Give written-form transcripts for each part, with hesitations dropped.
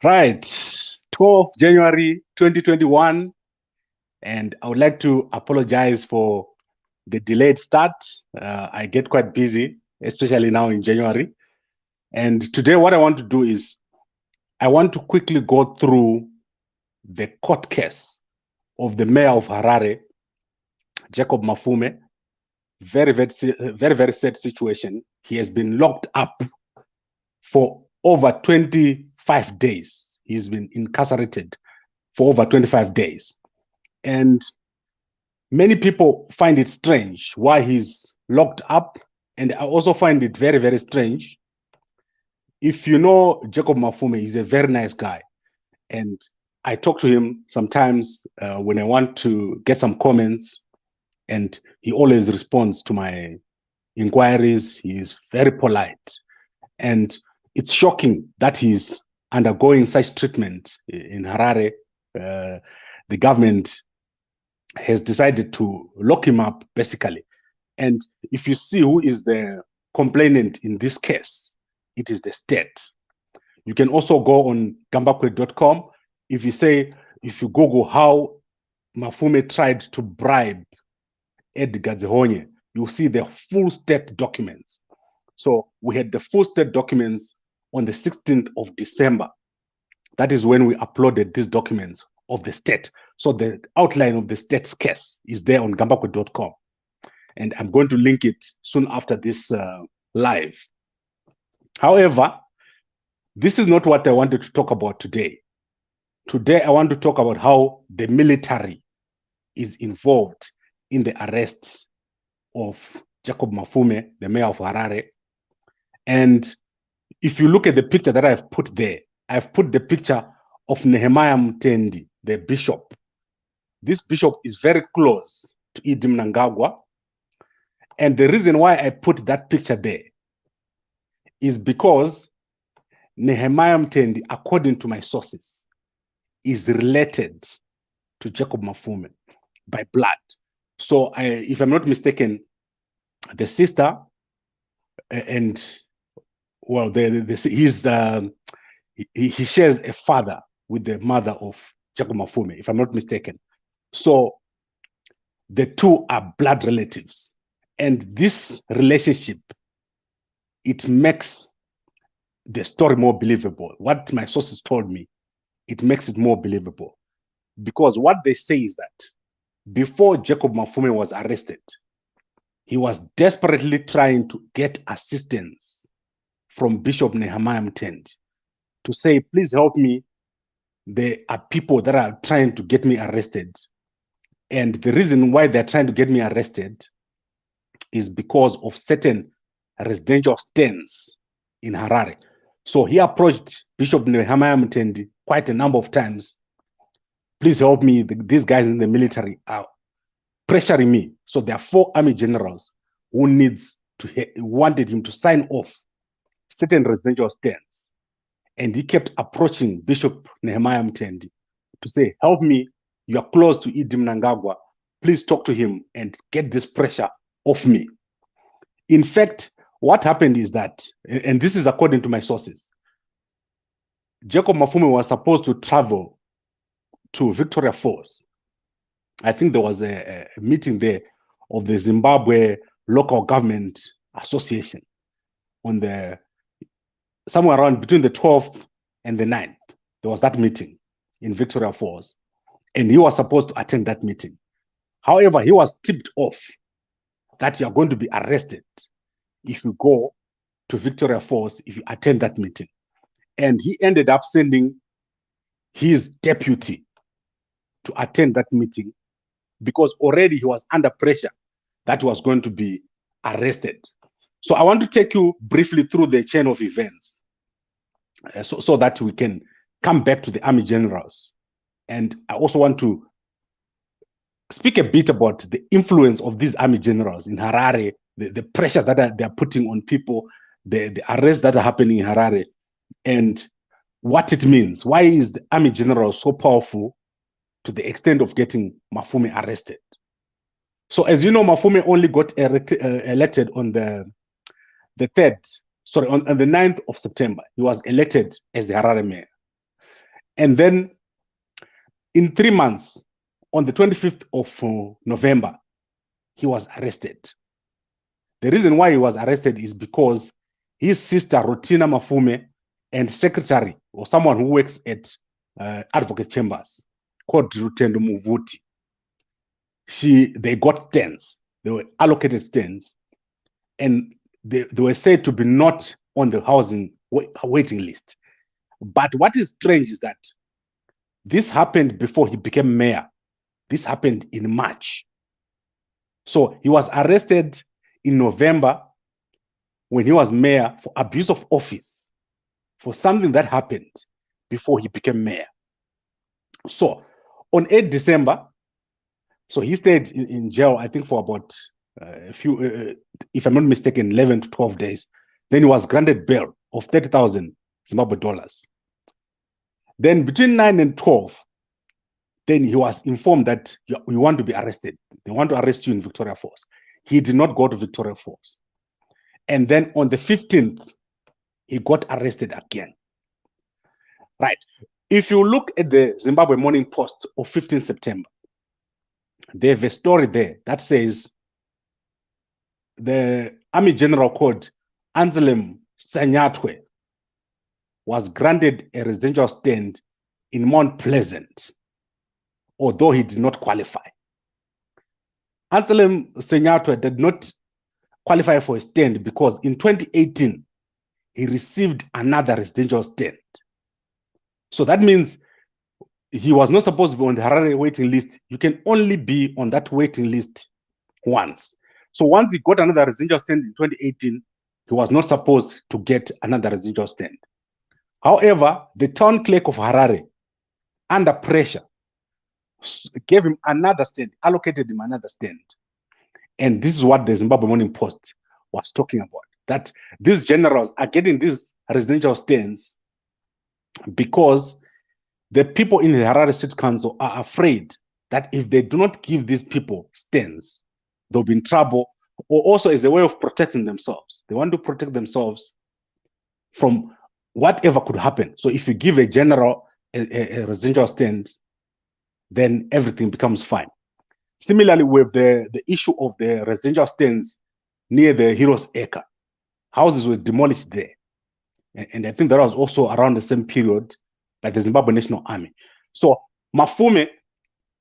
Right, 12th January 2021, and I would like to apologize for the delayed start. I get quite busy, especially now in January. And today, what I want to do is I want to quickly go through the court case of the mayor of Harare, Jacob Mafume. Very sad situation. He has been locked up for over 25 days. He's been incarcerated for over 25 days. And many people find it strange why he's locked up. And I also find it very strange. If you know Jacob Mafume, he's a very nice guy. And I talk to him sometimes when I want to get some comments, and he always responds to my inquiries. He is very polite. And it's shocking that he's undergoing such treatment in Harare. The government has decided to lock him up, basically. And if you see who is the complainant in this case, it is the state. You can also go on gambakwe.com. If you Google how Mafume tried to bribe Edgar Zehonye, you'll see the full state documents. So we had the full state documents on the 16th of December. That is when we uploaded these documents of the state. So the outline of the state's case is there on gambakwe.com. And I'm going to link it soon after this live. However, this is not what I wanted to talk about today. Today, I want to talk about how the military is involved in the arrests of Jacob Mafume, the mayor of Harare. And if you look at the picture that I've put there, I've put the picture of Nehemiah Mtendi, the bishop. This bishop is very close to Idi Mnangagwa. And the reason why I put that picture there is because Nehemiah Mtendi, according to my sources, is related to Jacob Mafume by blood. So if I'm not mistaken, the sister and well, he shares a father with the mother of Jacob Mafume, if I'm not mistaken. So the two are blood relatives. And this relationship, it makes the story more believable. What my sources told me, it makes it more believable. Because what they say is that before Jacob Mafume was arrested, he was desperately trying to get assistance from Bishop Nehemiah Mtendi to say, please help me. There are people that are trying to get me arrested. And the reason why they're trying to get me arrested is because of certain residential stands in Harare. So he approached Bishop Nehemiah Mtendi quite a number of times. Please help me. These guys in the military are pressuring me. So there are 4 army generals who wanted him to sign off certain residential stands. And he kept approaching Bishop Nehemiah Mtendi to say, help me. You are close to Idi Mnangagwa. Please talk to him and get this pressure off me. In fact, what happened is that, and this is according to my sources, Jacob Mafume was supposed to travel to Victoria Falls. I think there was a meeting there of the Zimbabwe Local Government Association on somewhere around between the 12th and the 9th. There was that meeting in Victoria Falls, and he was supposed to attend that meeting. However, he was tipped off that you are going to be arrested if you go to Victoria Falls, if you attend that meeting. And he ended up sending his deputy to attend that meeting because already he was under pressure that he was going to be arrested. So I want to take you briefly through the chain of events so that we can come back to the army generals. And I also want to speak a bit about the influence of these army generals in Harare, the pressure that they're putting on people, the arrests that are happening in Harare, and what it means. Why is the army general so powerful to the extent of getting Mafume arrested? So as you know, Mafume only got elected on the 9th of September. He was elected as the Harare mayor. And then in 3 months, on the 25th of November, he was arrested. The reason why he was arrested is because his sister, Rutina Mafume, and secretary, or someone who works at advocate chambers, called Rutendo Muvuti, they got stands. They were allocated stands, and they were said to be not on the housing waiting list. But what is strange is that this happened before he became mayor. This happened in March. So he was arrested in November when he was mayor for abuse of office, for something that happened before he became mayor. So on 8 December, so he stayed in jail, I think, for about a few, if I'm not mistaken, 11 to 12 days. Then he was granted bail of 30,000 Zimbabwe dollars. Then between 9 and 12, then he was informed that you want to be arrested. They want to arrest you in Victoria Falls. He did not go to Victoria Falls. And then on the 15th, he got arrested again. Right. If you look at the Zimbabwe Morning Post of 15 September, they have a story there that says the Army General called Anselm Sanyatwe was granted a residential stand in Mount Pleasant, although he did not qualify. Anselm Sanyatwe did not qualify for a stand because in 2018, he received another residential stand. So that means he was not supposed to be on the Harare waiting list. You can only be on that waiting list once. So once he got another residential stand in 2018, he was not supposed to get another residential stand. However, the town clerk of Harare, under pressure, gave him another stand, allocated him another stand. And this is what the Zimbabwe Morning Post was talking about, that these generals are getting these residential stands because the people in the Harare City Council are afraid that if they do not give these people stands, they'll be in trouble, or also as a way of protecting themselves. They want to protect themselves from whatever could happen. So if you give a general a residential stand, then everything becomes fine. Similarly, with the issue of the residential stands near the Heroes Acre, houses were demolished there. And I think that was also around the same period by the Zimbabwe National Army. So Mafume,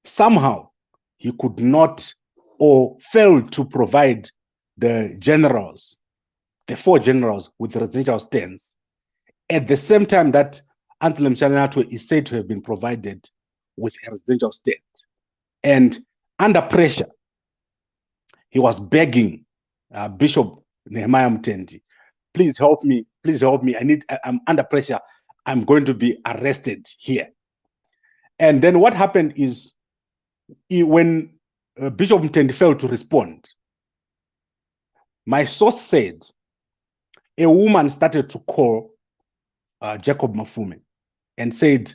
somehow, he could not or failed to provide the generals, the 4 generals with residential stands, at the same time that Anselm Sanyatwe is said to have been provided with a residential stand. And under pressure, he was begging Bishop Nehemiah Mtendi, please help me, I'm under pressure, I'm going to be arrested here. And then what happened is, when Bishop Mtendi failed to respond, my source said a woman started to call Jacob Mafume and said,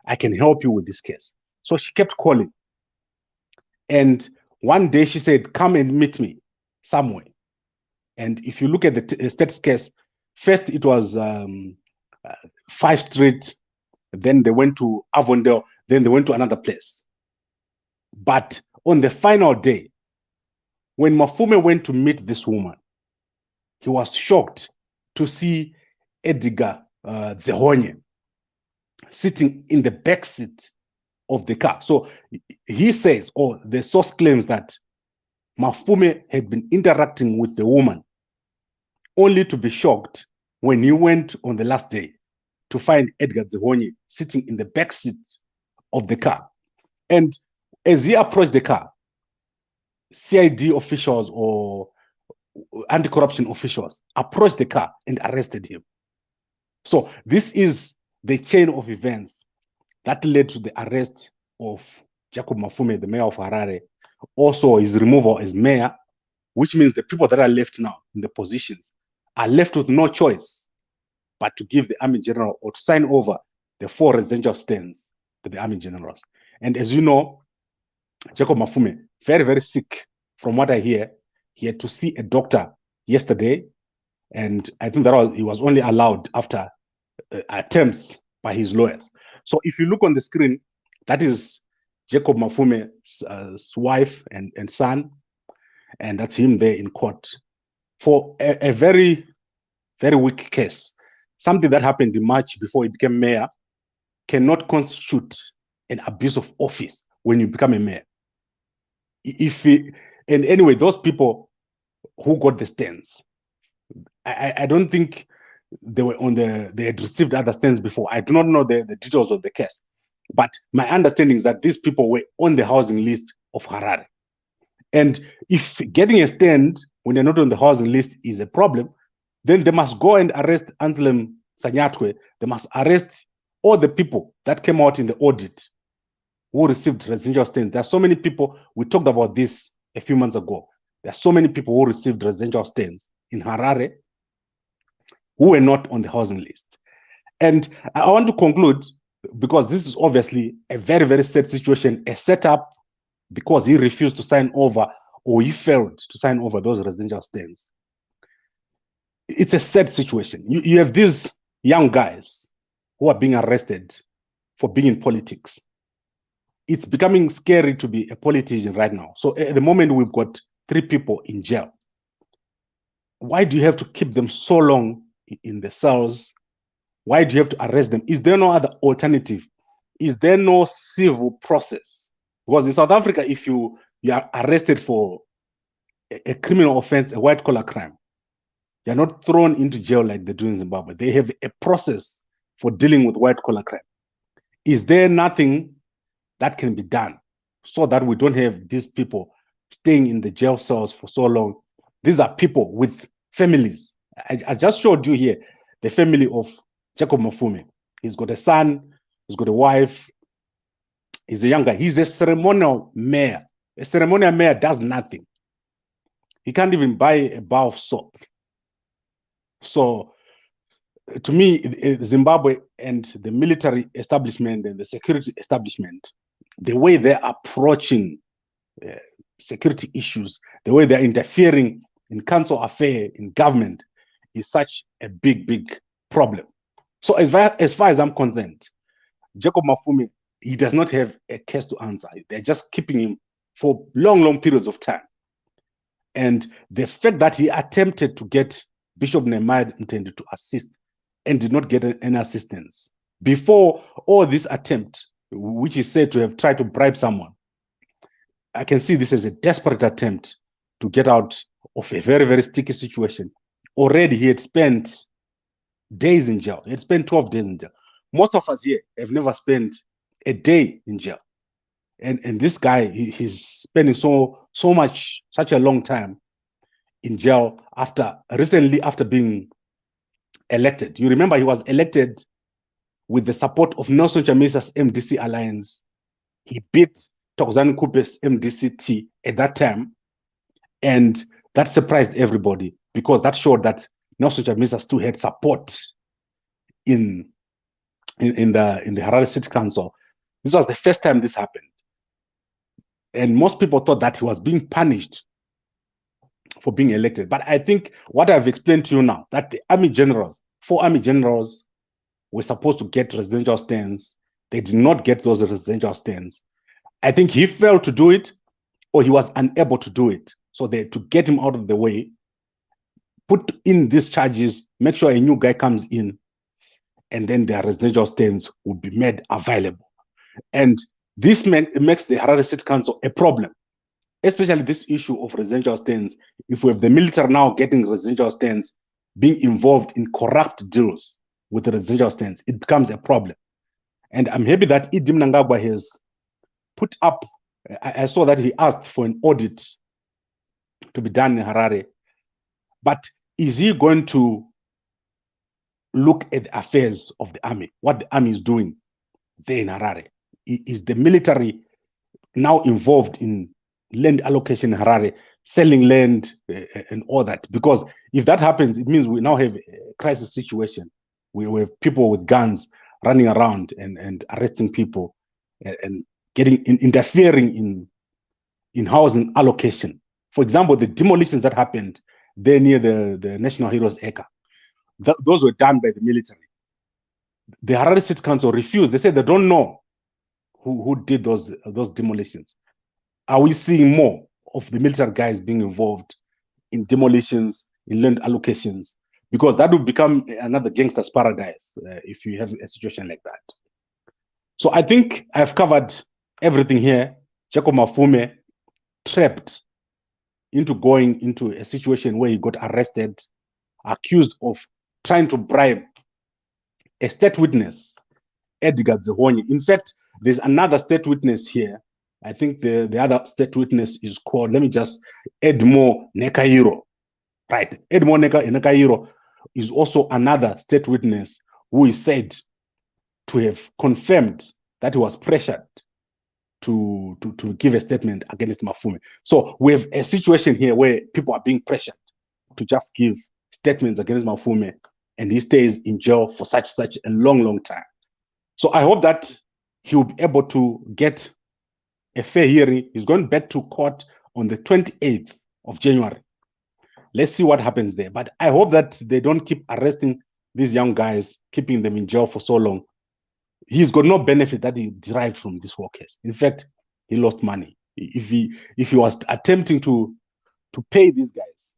I can help you with this case. So she kept calling. And one day she said, come and meet me somewhere. And if you look at the status case, first it was 5 Street, then they went to Avondale, then they went to another place. But on the final day, when Mafume went to meet this woman, he was shocked to see Edgar Zehonye sitting in the back seat of the car. So he says, or the source claims, that Mafume had been interacting with the woman, only to be shocked when he went on the last day to find Edgar Zehonye sitting in the back seat of the car. And as he approached the car, CID officials or anti-corruption officials approached the car and arrested him. So this is the chain of events that led to the arrest of Jacob Mafume, the mayor of Harare, also his removal as mayor, which means the people that are left now in the positions are left with no choice but to give the army general or to sign over the 4 residential stands to the army generals. And as you know, Jacob Mafume, very, very sick. From what I hear, he had to see a doctor yesterday, and I think that he was only allowed after attempts by his lawyers. So if you look on the screen, that is Jacob Mafume's wife and son, and that's him there in court for a very, very weak case. Something that happened in March before he became mayor cannot constitute an abuse of office when you become a mayor. And anyway, those people who got the stands, I don't think they were they had received other stands before. I do not know the details of the case, but my understanding is that these people were on the housing list of Harare. And if getting a stand when you're not on the housing list is a problem, then they must go and arrest Anselm Sanyatwe. They must arrest all the people that came out in the audit who received residential stands. There are so many people, we talked about this a few months ago. There are so many people who received residential stands in Harare who were not on the housing list. And I want to conclude, because this is obviously a very, very sad situation, a setup because he refused to sign over or he failed to sign over those residential stands. It's a sad situation. You have these young guys who are being arrested for being in politics. It's becoming scary to be a politician right now. So at the moment, we've got 3 people in jail. Why do you have to keep them so long in the cells? Why do you have to arrest them? Is there no other alternative? Is there no civil process? Because in South Africa, if you are arrested for a criminal offense, a white-collar crime, you're not thrown into jail like they do in Zimbabwe. They have a process for dealing with white-collar crime. Is there nothing that can be done so that we don't have these people staying in the jail cells for so long? These are people with families. I just showed you here the family of Jacob Mafume. He's got a son, he's got a wife, he's a young guy. He's a ceremonial mayor. A ceremonial mayor does nothing. He can't even buy a bar of soap. So to me, Zimbabwe and the military establishment and the security establishment, the way they're approaching security issues, the way they're interfering in council affairs, in government, is such a big, big problem. So as far as I'm concerned, Jacob Mafume, he does not have a case to answer. They're just keeping him for long, long periods of time. And the fact that he attempted to get Bishop Nehemiah intended to assist and did not get any assistance. Before all this attempt, which is said to have tried to bribe someone, I can see this as a desperate attempt to get out of a very, very sticky situation. Already he had spent days in jail. He had spent 12 days in jail. Most of us here have never spent a day in jail. And this guy, he's spending such a long time in jail recently after being elected. You remember he was elected with the support of Nelson Chamisa's MDC alliance. He beat Thokozani Kupe's MDC-T at that time. And that surprised everybody because that showed that Nelson Chamisa still had support in the Harare City Council. This was the first time this happened. And most people thought that he was being punished for being elected. But I think what I've explained to you now, that the army generals, 4 army generals were supposed to get residential stands. They did not get those residential stands. I think he failed to do it or he was unable to do it. So to get him out of the way, put in these charges, make sure a new guy comes in, and then their residential stands will be made available. And this makes the Harare City Council a problem, especially this issue of residential stands. If we have the military now getting residential stands, being involved in corrupt deals with the residential stands, it becomes a problem. And I'm happy that Idi Mnangagwa has put up, I saw that he asked for an audit to be done in Harare. But is he going to look at the affairs of the army, what the army is doing there in Harare? Is the military now involved in land allocation in Harare, selling land and all that? Because if that happens, it means we now have a crisis situation. We have people with guns running around and arresting people and interfering in housing allocation. For example, the demolitions that happened there near the National Heroes Acre, those were done by the military. the Harare City Council refused. They said they don't know who did those demolitions. Are we seeing more of the military guys being involved in demolitions, in land allocations? Because that would become another gangster's paradise if you have a situation like that. So I think I've covered everything here. Jacob Mafume trapped into going into a situation where he got arrested, accused of trying to bribe a state witness, Edgar Zehonyi. In fact, there's another state witness here. I think the other state witness is called, let me just, Edmo Nekahiro. Right. Edmo Nekahiro is also another state witness who is said to have confirmed that he was pressured to give a statement against Mafume. So we have a situation here where people are being pressured to just give statements against Mafume, and he stays in jail for such a long time. So I hope that he will be able to get a fair hearing. He's going back to court on the 28th of January. Let's see what happens there. But I hope that they don't keep arresting these young guys, keeping them in jail for so long. He's got no benefit that he derived from this whole case. In fact, he lost money. If he was attempting to pay these guys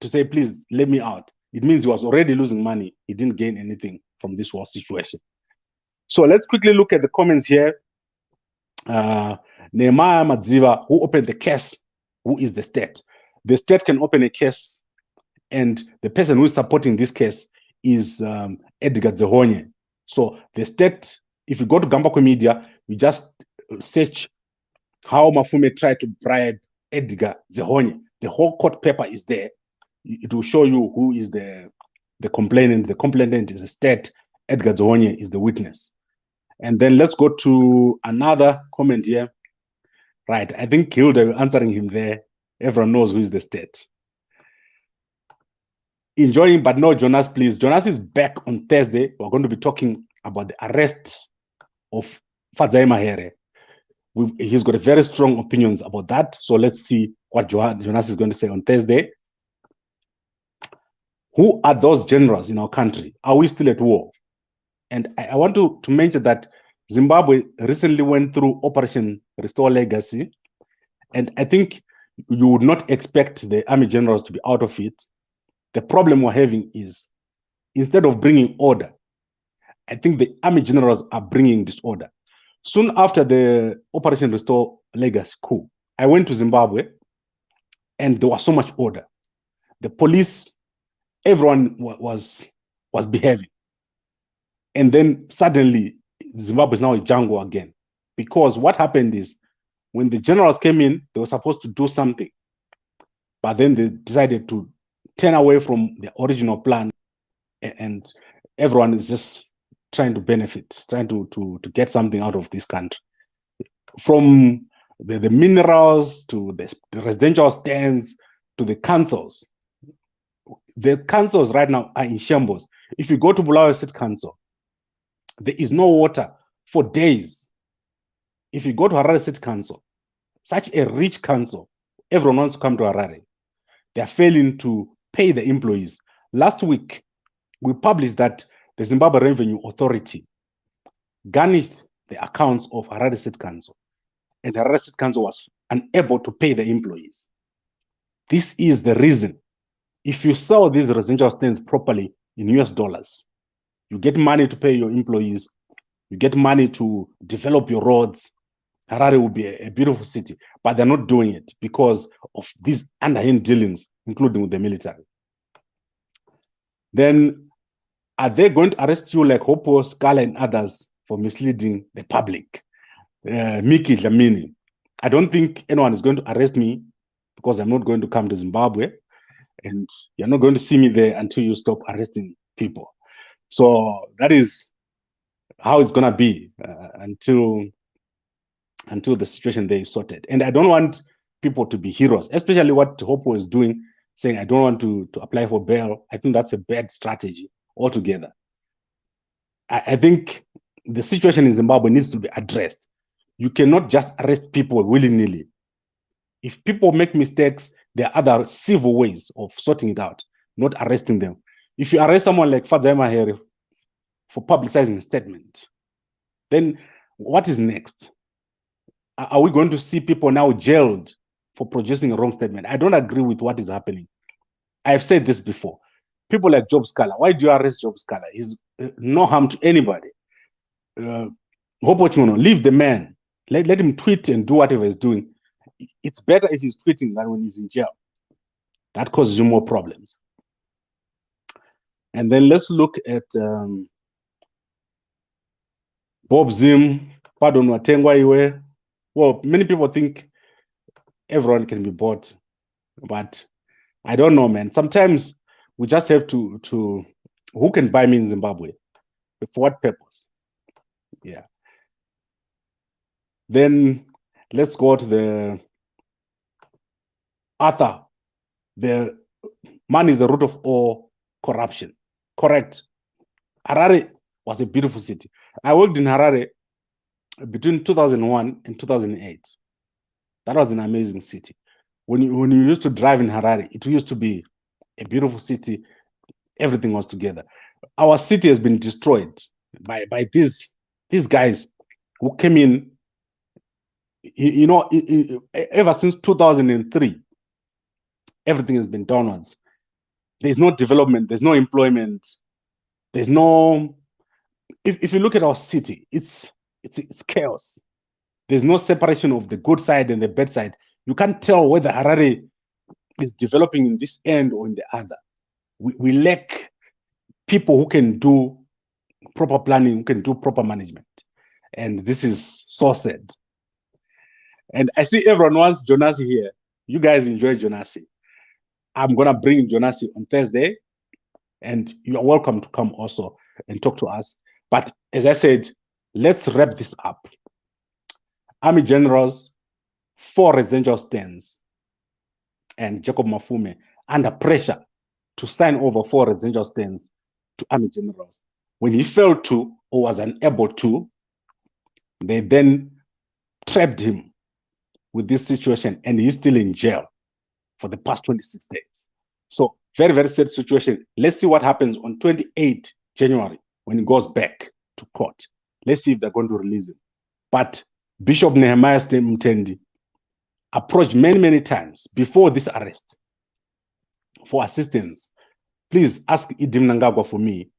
to say, please let me out, it means he was already losing money. He didn't gain anything from this whole situation. So let's quickly look at the comments here. Nehemiah Madziva, who opened the case, who is the state? The state can open a case, and the person who is supporting this case is Edgar Zehonyi. So the state, if you go to Gambako Media, you just search how Mafume tried to bribe Edgar Zehonyi. The whole court paper is there. It will show you who is the complainant. The complainant is the state. Edgar Zehonyi is the witness. And then let's go to another comment here. Right, I think Hilda answering him there. Everyone knows who is the state. Enjoying, but no Jonas, please. Jonas is back on Thursday. We're going to be talking about the arrest of Fadzai Mahere. He's got very strong opinions about that. So let's see what Jonas is going to say on Thursday. Who are those generals in our country? Are we still at war? And I want to mention that Zimbabwe recently went through Operation Restore Legacy. And I think you would not expect the army generals to be out of it. The problem we're having is, instead of bringing order, I think the army generals are bringing disorder. Soon after the Operation Restore Legacy coup, I went to Zimbabwe, and there was so much order. The police, everyone was behaving. And then suddenly, Zimbabwe is now a jungle again. Because what happened is, when the generals came in, they were supposed to do something. But then they decided to turn away from the original plan, and everyone is just trying to benefit, trying to get something out of this country. From the minerals to the residential stands to the councils. The councils right now are in shambles. If you go to Bulawayo City Council, there is no water for days. If you go to Harare City Council, such a rich council, everyone wants to come to Harare. They are failing to pay the employees. Last week, we published that the Zimbabwe Revenue Authority garnished the accounts of Harare City Council, and Harare City Council was unable to pay the employees. This is the reason. If you sell these residential stands properly in US dollars, you get money to pay your employees, you get money to develop your roads. Harare will be a beautiful city, but they're not doing it because of these underhand dealings, including with the military. Then, are they going to arrest you like Hopo, Scala, and others for misleading the public? Miki Dlamini. I don't think anyone is going to arrest me because I'm not going to come to Zimbabwe, and you're not going to see me there until you stop arresting people. So that is how it's going to be until the situation there is sorted. And I don't want people to be heroes, especially what Hopo is doing, saying, I don't want to apply for bail. I think that's a bad strategy altogether. I think the situation in Zimbabwe needs to be addressed. You cannot just arrest people willy-nilly. If people make mistakes, there are other civil ways of sorting it out, not arresting them. If you arrest someone like Fadzai Mahere for publicizing a statement. Then what is next? Are we going to see people now jailed for producing a wrong statement? I don't agree with what is happening. I've said this before. People like Job Scala, why do you arrest Job Scala? He's no harm to anybody. Leave the man. Let him tweet and do whatever he's doing. It's better if he's tweeting than when he's in jail. That causes you more problems. And then let's look at Bob Zim, pardon Watengwa Iwe. Well, many people think everyone can be bought, but I don't know, man. Sometimes we just have to who can buy me in Zimbabwe? For what purpose? Yeah. Then let's go to the Arthur. The money is the root of all corruption. Correct. Harare was a beautiful city. I worked in Harare between 2001 and 2008. That was an amazing city. When you used to drive in Harare, it used to be a beautiful city. Everything was together. Our city has been destroyed by these guys who came in. You know, ever since 2003, everything has been downwards. There's no development. There's no employment. There's no. If you look at our city, it's chaos. There's no separation of the good side and the bad side. You can't tell whether Harare is developing in this end or in the other. We lack people who can do proper planning, who can do proper management. And this is so sad. And I see everyone wants Jonasi here. You guys enjoy Jonasi. I'm going to bring Jonasi on Thursday. And you are welcome to come also and talk to us. But as I said, let's wrap this up. Army generals, 4 residential stands, and Jacob Mafume under pressure to sign over 4 residential stands to army generals. When he failed to or was unable to, they then trapped him with this situation, and he's still in jail for the past 26 days. So very, very sad situation. Let's see what happens on 28 January when he goes back to court. Let's see if they're going to release him. But Bishop Nehemiah Mtendi approached many, many times before this arrest for assistance. Please ask Idi Mnangagwa for me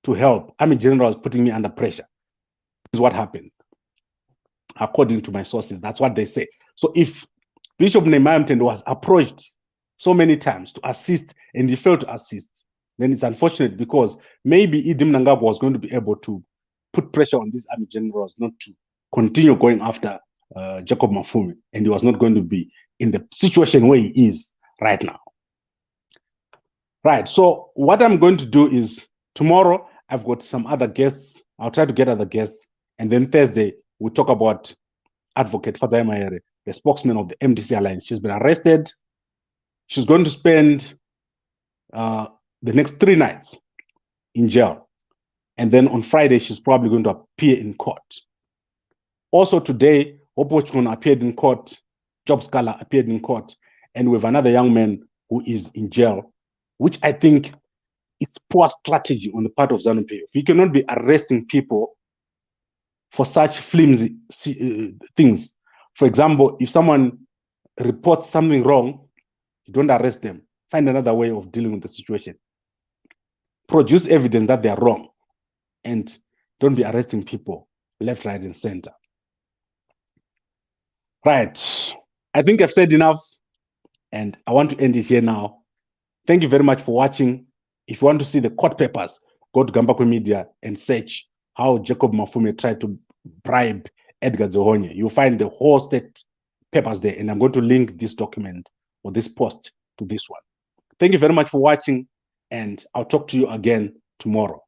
to help. Army generals putting me under pressure. This is what happened. According to my sources, that's what they say. So if Bishop Nehemiah Mtendi was approached so many times to assist and he failed to assist, then it's unfortunate because maybe Idi Mnangagwa was going to be able to put pressure on these army generals not to continue going after Jacob Mafume, and he was not going to be in the situation where he is right now. Right, so what I'm going to do is tomorrow I've got some other guests. I'll try to get other guests, and then Thursday we'll talk about Advocate Fadzai Mahere, the spokesman of the MDC Alliance. She's been arrested. She's going to spend the next 3 nights in jail. And then on Friday, she's probably going to appear in court. Also today, Opochkun appeared in court, Job Scala appeared in court, and we have another young man who is in jail, which I think it's poor strategy on the part of ZANU-PF. You cannot be arresting people for such flimsy things. For example, if someone reports something wrong, you don't arrest them. Find another way of dealing with the situation. Produce evidence that they are wrong, and don't be arresting people left, right, and center. Right. I think I've said enough, and I want to end it here now. Thank you very much for watching. If you want to see the court papers, go to Gambako Media and search how Jacob Mafume tried to bribe Edgar Zohonye. You'll find the whole state papers there, and I'm going to link this document or this post to this one. Thank you very much for watching, and I'll talk to you again tomorrow.